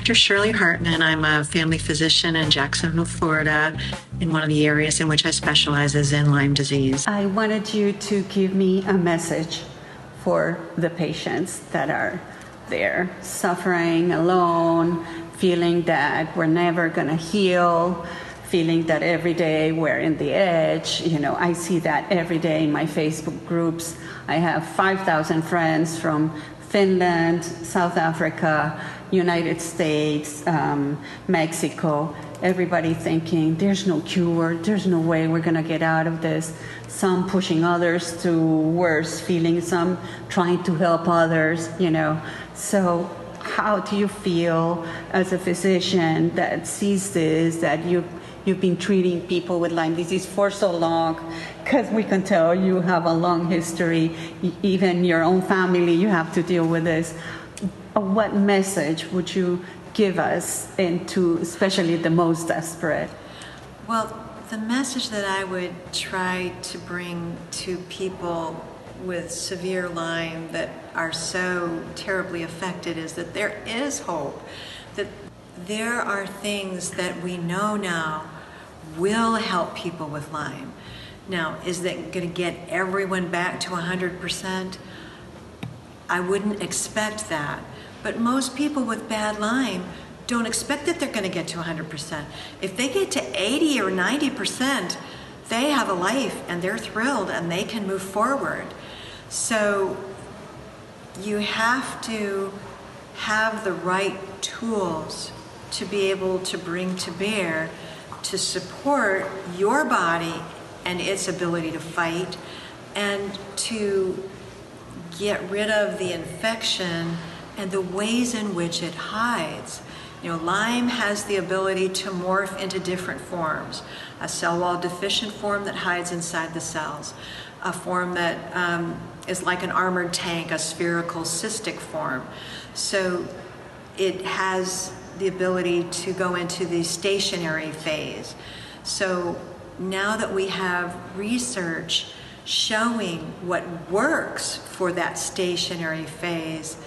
Dr. Shirley Hartman. I'm a family physician in Jacksonville, Florida, in one of the areas in which I specialize is in Lyme disease. I wanted you to give me a message for the patients that are there, suffering alone, feeling that we're never going to heal, feeling that every day we're in the edge. You know, I see that every day in my Facebook groups. I have 5,000 friends from Finland, South Africa, United States, Mexico, everybody thinking there's no cure, there's no way we're gonna get out of this. Some pushing others to worse feelings, some trying to help others, you know. So how do you feel as a physician that sees this, that you've been treating people with Lyme disease for so long? Because we can tell you have a long history, even your own family, you have to deal with this. What message would you give us, and to especially the most desperate? Well, the message that I would try to bring to people with severe Lyme that are so terribly affected is that there is hope, that there are things that we know now will help people with Lyme. Now, is that going to get everyone back to 100%? I wouldn't expect that. But most people with bad Lyme don't expect that they're going to get to 100%. If they get to 80 or 90%, they have a life and they're thrilled and they can move forward. So you have to have the right tools to be able to bring to bear to support your body and its ability to fight and to get rid of the infection and the ways in which it hides. You know, Lyme has the ability to morph into different forms. A cell wall deficient form that hides inside the cells. A form that is like an armored tank, a spherical cystic form. So it has the ability to go into the stationary phase. So now that we have research showing what works for that stationary phase,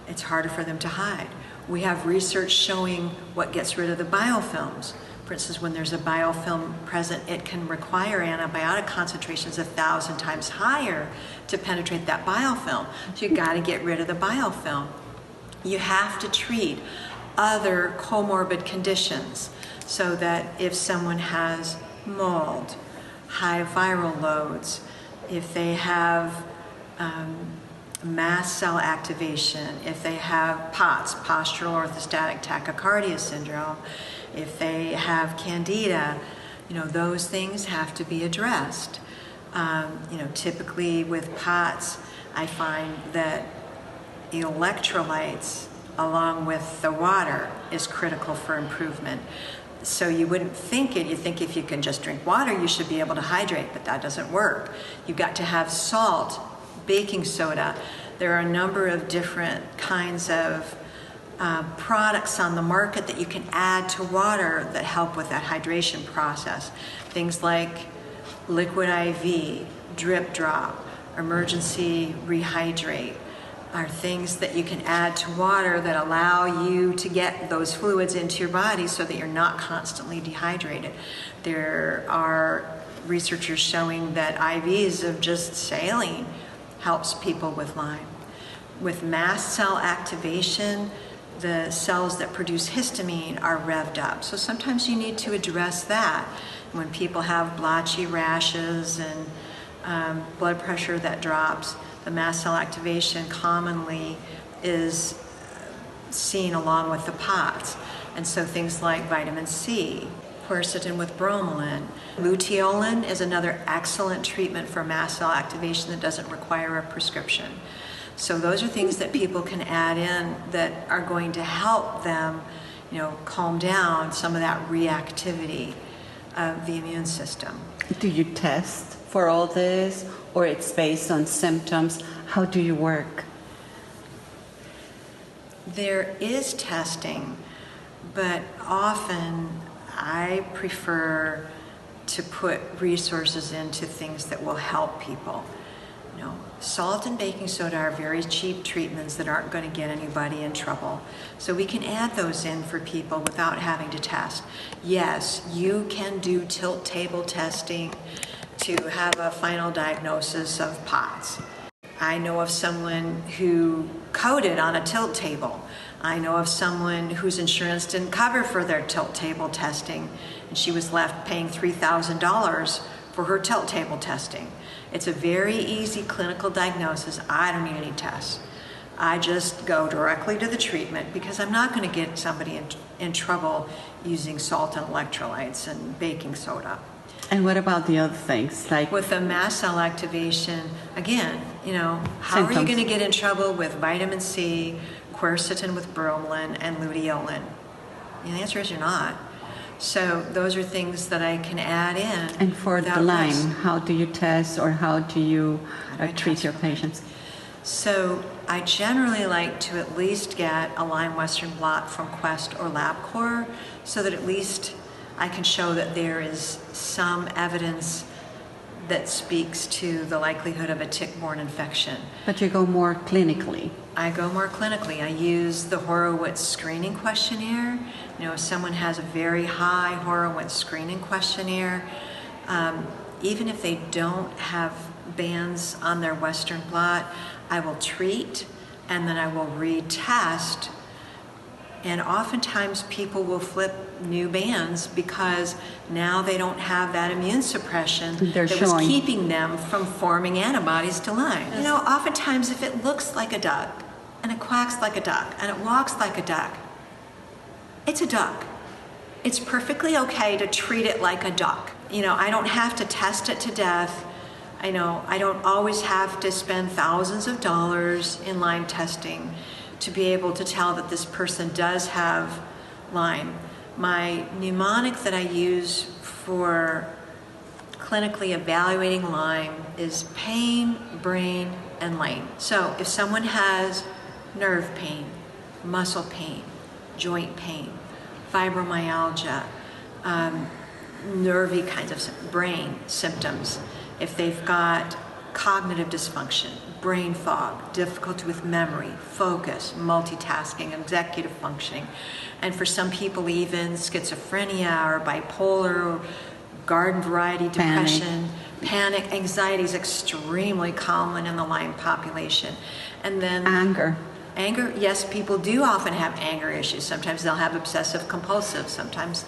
it's harder for them to hide. We have research showing what gets rid of the biofilms. For instance, when there's a biofilm present, it can require antibiotic concentrations 1,000 times higher to penetrate that biofilm. So you've got to get rid of the biofilm. You have to treat other comorbid conditions so that if someone has mold, high viral loads, if they have mast cell activation, if they have POTS, postural orthostatic tachycardia syndrome, if they have candida, you know, those things have to be addressed. You know, typically with POTS, I find that electrolytes along with the water is critical for improvement. So you wouldn't think it, you think if you can just drink water, you should be able to hydrate, but that doesn't work. You've got to have salt, baking soda. There are a number of different kinds of products on the market that you can add to water that help with that hydration process. Things like liquid IV, drip drop, emergency rehydrate are things that you can add to water that allow you to get those fluids into your body so that you're not constantly dehydrated. There are researchers showing that IVs of just saline helps people with Lyme. With mast cell activation, the cells that produce histamine are revved up. So sometimes you need to address that. When people have blotchy rashes and blood pressure that drops, the mast cell activation commonly is seen along with the POTS. And so things like vitamin C, quercetin with bromelain. Luteolin is another excellent treatment for mast cell activation that doesn't require a prescription. So those are things that people can add in that are going to help them, you know, calm down some of that reactivity of the immune system. Do you test for all this, or it's based on symptoms? How do you work? There is testing, but often I prefer to put resources into things that will help people. Salt and baking soda are very cheap treatments that aren't going to get anybody in trouble. So we can add those in for people without having to test. Yes, you can do tilt table testing to have a final diagnosis of POTS. I know of someone who coded on a tilt table. I know of someone whose insurance didn't cover for their tilt table testing, and she was left paying $3,000 for her tilt table testing. It's a very easy clinical diagnosis. I don't need any tests. I just go directly to the treatment because I'm not going to get somebody in trouble using salt and electrolytes and baking soda. And what about the other things? Like with the mast cell activation, again, how are you going to get in trouble with vitamin C, quercetin with bromelain, and luteolin? And the answer is you're not. So those are things that I can add in. And for the Lyme, how do you test or how do you treat your patients? So I generally like to at least get a Lyme Western blot from Quest or LabCorp so that at least I can show that there is some evidence that speaks to the likelihood of a tick-borne infection. But you go more clinically. I go more clinically. I use the Horowitz screening questionnaire. If someone has a very high Horowitz screening questionnaire, even if they don't have bands on their Western blot, I will treat and then I will retest. And oftentimes people will flip new bands because now they don't have that immune suppression was keeping them from forming antibodies to Lyme. Oftentimes if it looks like a duck and it quacks like a duck and it walks like a duck, it's a duck. It's perfectly okay to treat it like a duck. I don't have to test it to death. I don't always have to spend thousands of dollars in Lyme testing to be able to tell that this person does have Lyme. My mnemonic that I use for clinically evaluating Lyme is pain, brain, and lane. So if someone has nerve pain, muscle pain, joint pain, fibromyalgia, nervy kinds of brain symptoms, if they've got cognitive dysfunction, brain fog, difficulty with memory, focus, multitasking, executive functioning, and for some people even schizophrenia or bipolar, or garden variety depression, panic, anxiety is extremely common in the Lyme population. And then anger, yes, people do often have anger issues. Sometimes they'll have obsessive compulsive, sometimes,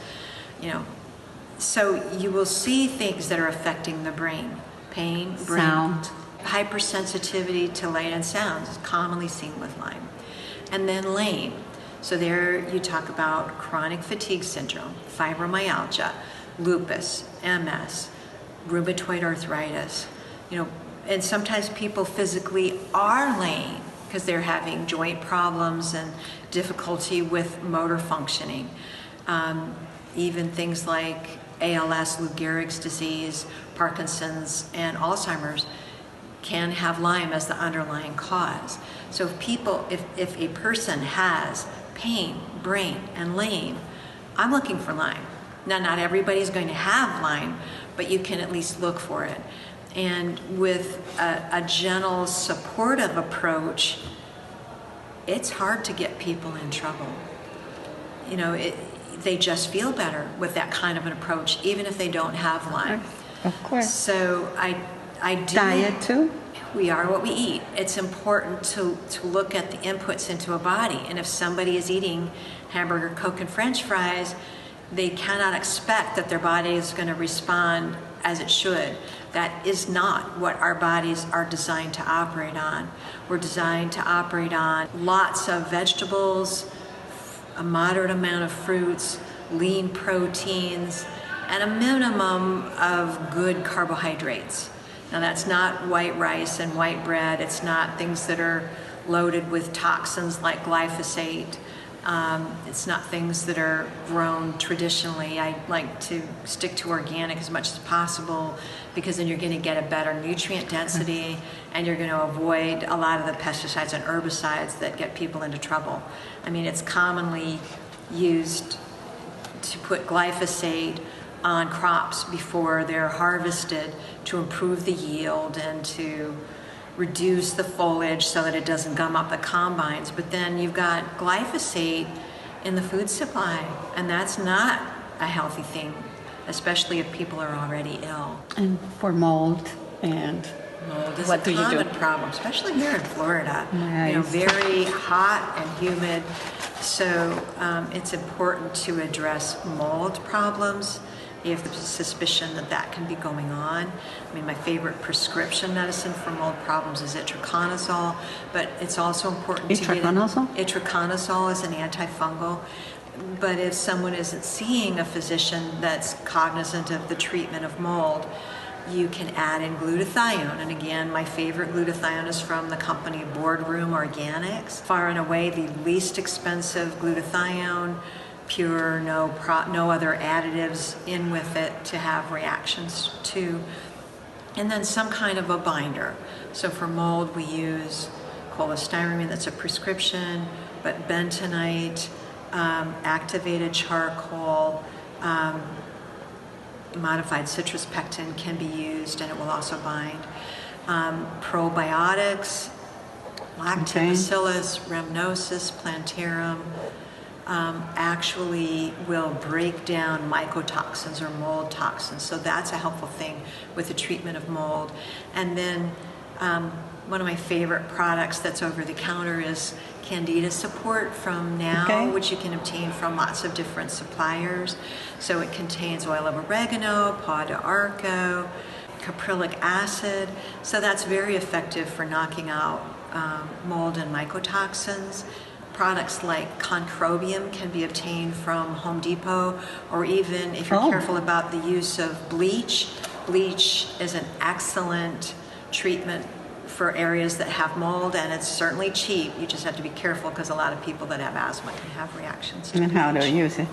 so you will see things that are affecting the brain. Pain, brain, sound. Hypersensitivity to light and sounds is commonly seen with Lyme. And then lame. So there you talk about chronic fatigue syndrome, fibromyalgia, lupus, MS, rheumatoid arthritis. And sometimes people physically are lame because they're having joint problems and difficulty with motor functioning. Even things like ALS, Lou Gehrig's disease, Parkinson's, and Alzheimer's can have Lyme as the underlying cause. So if a person has pain, brain, and lame, I'm looking for Lyme. Now, not everybody's going to have Lyme, but you can at least look for it. And with a gentle, supportive approach, it's hard to get people in trouble. They just feel better with that kind of an approach, even if they don't have Lyme. Of course. So I do. Diet too? We are what we eat. It's important to look at the inputs into a body. And if somebody is eating hamburger, Coke, and French fries, they cannot expect that their body is going to respond as it should. That is not what our bodies are designed to operate on. We're designed to operate on lots of vegetables, a moderate amount of fruits, lean proteins, and a minimum of good carbohydrates. Now that's not white rice and white bread. It's not things that are loaded with toxins like glyphosate. It's not things that are grown traditionally. I like to stick to organic as much as possible because then you're going to get a better nutrient density and you're going to avoid a lot of the pesticides and herbicides that get people into trouble. I mean, it's commonly used to put glyphosate on crops before they're harvested to improve the yield and to reduce the foliage so that it doesn't gum up the combines. But then you've got glyphosate in the food supply, and that's not a healthy thing, especially if people are already ill. And for mold and Mold is what a do you do? common problem, especially here in Florida. Nice. Very hot and humid. So it's important to address mold problems if there's a suspicion that that can be going on. I mean, my favorite prescription medicine for mold problems is itraconazole, but it's also important to get... Itraconazole? Itraconazole is an antifungal. But if someone isn't seeing a physician that's cognizant of the treatment of mold, you can add in glutathione. And again, my favorite glutathione is from the company Boardroom Organics. Far and away the least expensive glutathione, pure, no other additives in with it to have reactions to. And then some kind of a binder. So for mold we use cholestyramine, that's a prescription, but bentonite, activated charcoal, modified citrus pectin can be used, and it will also bind. Probiotics, Lactobacillus, Rhamnosus, Plantarum, actually will break down mycotoxins or mold toxins. So that's a helpful thing with the treatment of mold. And then one of my favorite products that's over the counter is Candida Support from Now, which you can obtain from lots of different suppliers. So it contains oil of oregano, paw d'arco, caprylic acid. So that's very effective for knocking out mold and mycotoxins. Products like Concrobium can be obtained from Home Depot, or even if you're careful about the use of bleach. Bleach is an excellent treatment for areas that have mold, and it's certainly cheap. You just have to be careful because a lot of people that have asthma can have reactions to And how to bleach. use it.